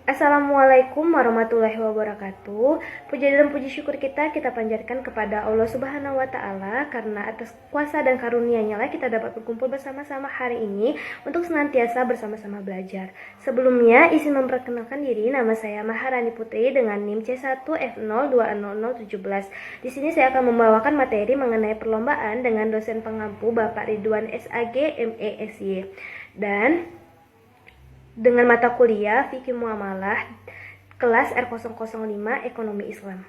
Assalamualaikum warahmatullahi wabarakatuh. Puji dan puji syukur kita panjatkan kepada Allah Subhanahu wa taala karena atas kuasa dan karunia-Nya lah kita dapat berkumpul bersama-sama hari ini untuk senantiasa bersama-sama belajar. Sebelumnya izin memperkenalkan diri, nama saya Maharani Putri dengan NIM C1F020017. Di sini saya akan membawakan materi mengenai perlombaan dengan dosen pengampu Bapak Ridwan SAG MESY dan dengan mata kuliah Fikih Muamalah kelas R005 Ekonomi Islam.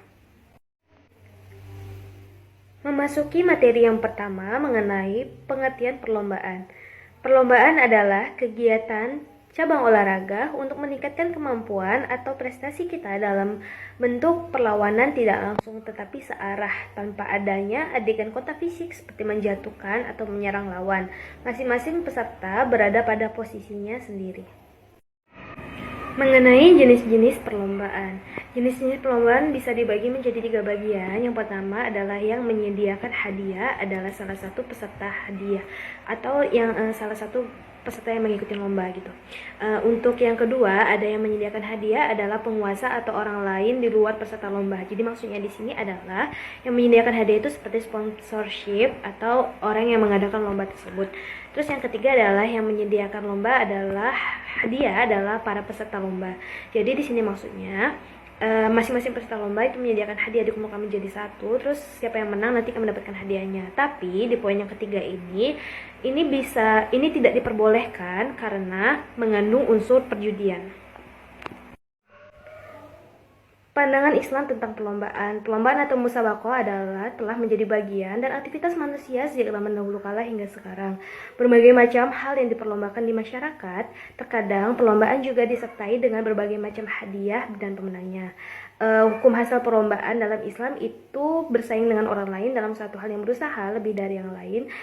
Memasuki materi yang pertama mengenai pengertian perlombaan. Perlombaan adalah kegiatan cabang olahraga untuk meningkatkan kemampuan atau prestasi kita dalam bentuk perlawanan tidak langsung tetapi searah tanpa adanya adegan kontak fisik seperti menjatuhkan atau menyerang lawan. Masing-masing peserta berada pada posisinya sendiri. Mengenai jenis-jenis perlombaan. Jenis-jenis perlombaan bisa dibagi menjadi 3 bagian. Yang pertama adalah yang menyediakan hadiah adalah salah satu peserta hadiah atau yang salah satu peserta yang mengikuti lomba gitu. Untuk yang kedua ada yang menyediakan hadiah adalah penguasa atau orang lain di luar peserta lomba. Jadi maksudnya di sini adalah yang menyediakan hadiah itu seperti sponsorship atau orang yang mengadakan lomba tersebut. Terus yang ketiga adalah yang menyediakan lomba adalah hadiah adalah para peserta lomba. Jadi di sini maksudnya masing-masing peserta lomba itu menyediakan hadiah dikumpulkan menjadi satu, terus siapa yang menang nanti akan mendapatkan hadiahnya. Tapi di poin yang ketiga ini tidak diperbolehkan karena mengandung unsur perjudian. Pandangan Islam tentang perlombaan. Perlombaan atau musabaqah adalah telah menjadi bagian dan aktivitas manusia sejak zaman dahulu kala hingga sekarang. Berbagai macam hal yang diperlombakan di masyarakat, terkadang perlombaan juga disertai dengan berbagai macam hadiah dan pemenangnya. Hukum hasil perlombaan dalam Islam itu bersaing dengan orang lain dalam satu hal yang berusaha lebih dari yang lain.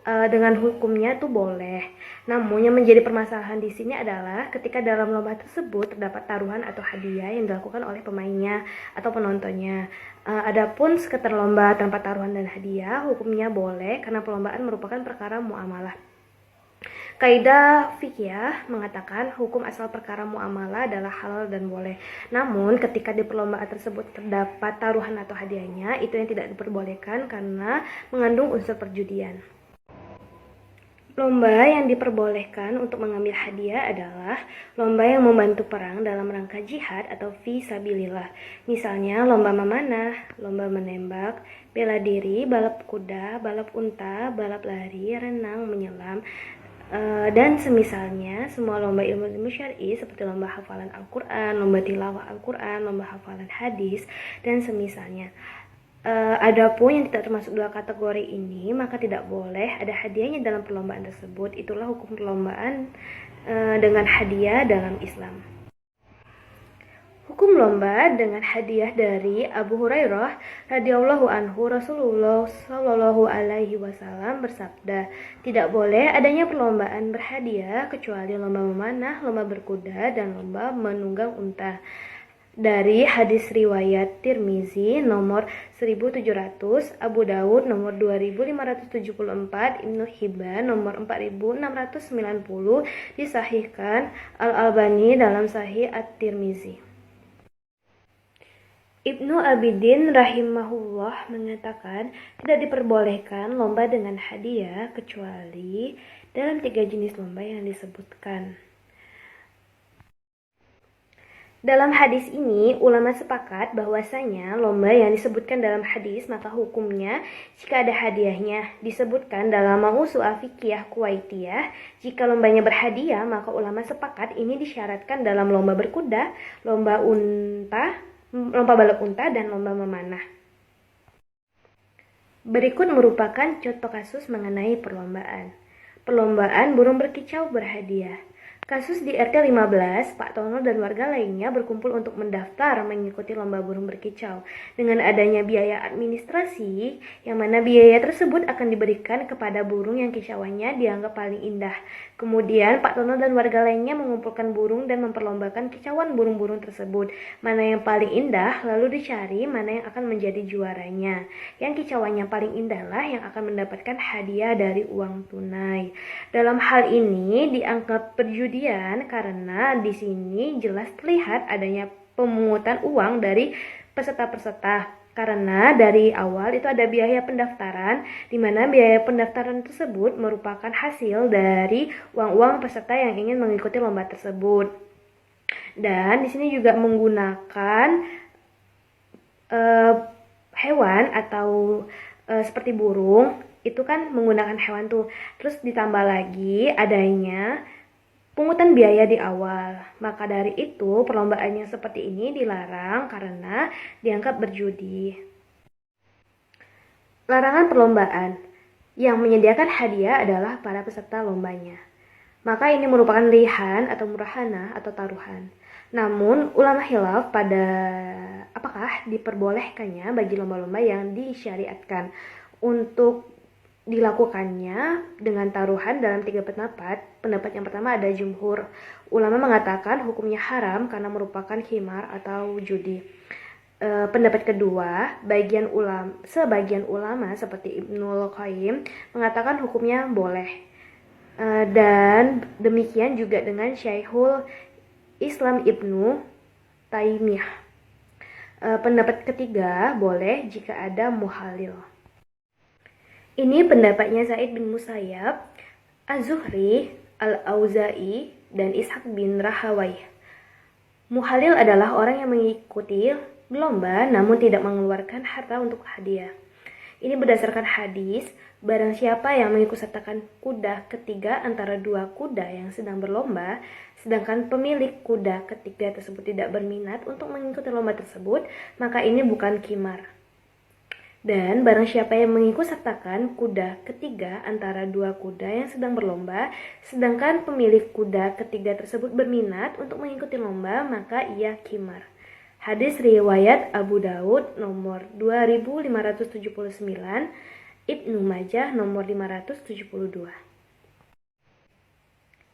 Dengan hukumnya itu boleh. Namun yang menjadi permasalahan di sini adalah ketika dalam lomba tersebut terdapat taruhan atau hadiah yang dilakukan oleh pemainnya atau penontonnya. Adapun sekedar lomba tanpa taruhan dan hadiah, hukumnya boleh karena perlombaan merupakan perkara muamalah. Kaidah fikih mengatakan hukum asal perkara muamalah adalah halal dan boleh. Namun ketika di perlombaan tersebut terdapat taruhan atau hadiahnya, itu yang tidak diperbolehkan karena mengandung unsur perjudian. Lomba yang diperbolehkan untuk mengambil hadiah adalah lomba yang membantu perang dalam rangka jihad atau fi sabilillah. Misalnya lomba memanah, lomba menembak, bela diri, balap kuda, balap unta, balap lari, renang, menyelam, dan semisalnya. Semua lomba ilmu syar'i seperti lomba hafalan Al-Quran, lomba tilawah Al-Quran, lomba hafalan hadis, dan semisalnya. Adapun yang tidak termasuk dua kategori ini, maka tidak boleh ada hadiahnya dalam perlombaan tersebut. Itulah hukum perlombaan dengan hadiah dalam Islam. Hukum lomba dengan hadiah dari Abu Hurairah radhiyallahu anhu, Rasulullah shallallahu alaihi wasallam bersabda, tidak boleh adanya perlombaan berhadiah kecuali lomba memanah, lomba berkuda, dan lomba menunggang unta. Dari hadis riwayat Tirmizi nomor 1700, Abu Daud nomor 2574, Ibnu Hibban nomor 4690, disahihkan Al-Albani dalam Sahih At-Tirmizi. Ibnu Abidin rahimahullah mengatakan tidak diperbolehkan lomba dengan hadiah kecuali dalam 3 jenis lomba yang disebutkan. Dalam hadis ini, ulama sepakat bahwasanya lomba yang disebutkan dalam hadis maka hukumnya jika ada hadiahnya. Disebutkan dalam Mausu'ah Fiqhiyah Kuwaitiyah, jika lombanya berhadiah maka ulama sepakat ini disyaratkan dalam lomba berkuda, lomba balap unta, dan lomba memanah. Berikut merupakan contoh kasus mengenai perlombaan. Perlombaan burung berkicau berhadiah. Kasus di RT 15, Pak Tono dan warga lainnya berkumpul untuk mendaftar mengikuti lomba burung berkicau. Dengan adanya biaya administrasi, yang mana biaya tersebut akan diberikan kepada burung yang kicauannya dianggap paling indah. Kemudian Pak Tono dan warga lainnya mengumpulkan burung dan memperlombakan kicauan burung-burung tersebut. Mana yang paling indah, lalu dicari mana yang akan menjadi juaranya. Yang kicauannya paling indahlah yang akan mendapatkan hadiah dari uang tunai. Dalam hal ini dianggap perjudian perjudian karena di sini jelas terlihat adanya pemungutan uang dari peserta-peserta. Karena dari awal itu ada biaya pendaftaran, di mana biaya pendaftaran tersebut merupakan hasil dari uang-uang peserta yang ingin mengikuti lomba tersebut. Dan di sini juga menggunakan hewan atau seperti burung, itu kan menggunakan hewan tuh. Terus ditambah lagi adanya pungutan biaya di awal. Maka dari itu perlombaan yang seperti ini dilarang karena dianggap berjudi. Larangan perlombaan. Yang menyediakan hadiah adalah para peserta lombanya. Maka ini merupakan lihan atau murahana atau taruhan. Namun ulama khilaf pada apakah diperbolehkannya bagi lomba-lomba yang disyariatkan untuk dilakukannya dengan taruhan dalam 3 pendapat. Pendapat yang pertama ada jumhur. Ulama mengatakan hukumnya haram karena merupakan khimar atau judi. Pendapat kedua, sebagian ulama seperti Ibnul Qayyim mengatakan hukumnya boleh. Dan demikian juga dengan Syekhul Islam Ibnu Taimiyah. Pendapat ketiga, boleh jika ada muhalil. Ini pendapatnya Sa'id bin Musayyab, Az-Zuhri, Al-Auza'i, dan Ishaq bin Rahawayh. Muhalil adalah orang yang mengikuti lomba namun tidak mengeluarkan harta untuk hadiah. Ini berdasarkan hadis, barang siapa yang mengikutsertakan kuda ketiga antara 2 kuda yang sedang berlomba, sedangkan pemilik kuda ketiga tersebut tidak berminat untuk mengikuti lomba tersebut, maka ini bukan khimar. Dan barang siapa yang mengikutsertakan kuda ketiga antara 2 kuda yang sedang berlomba, sedangkan pemilik kuda ketiga tersebut berminat untuk mengikuti lomba, maka ia khimar. Hadis riwayat Abu Daud nomor 2579, Ibnu Majah nomor 572.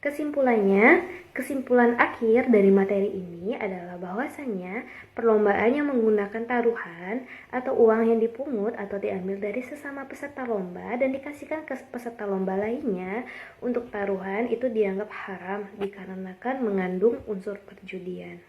Kesimpulan akhir dari materi ini adalah bahwasannya perlombaan yang menggunakan taruhan atau uang yang dipungut atau diambil dari sesama peserta lomba dan dikasihkan ke peserta lomba lainnya untuk taruhan itu dianggap haram dikarenakan mengandung unsur perjudian.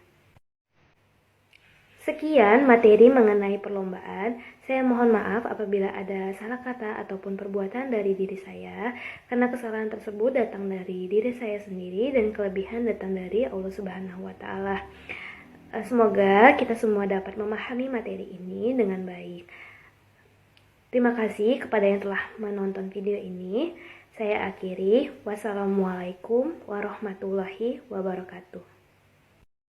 Sekian materi mengenai perlombaan. Saya mohon maaf apabila ada salah kata ataupun perbuatan dari diri saya, karena kesalahan tersebut datang dari diri saya sendiri dan kelebihan datang dari Allah Subhanahu wa Ta'ala. Semoga kita semua dapat memahami materi ini dengan baik. Terima kasih kepada yang telah menonton video ini. Saya akhiri. Wassalamualaikum warahmatullahi wabarakatuh.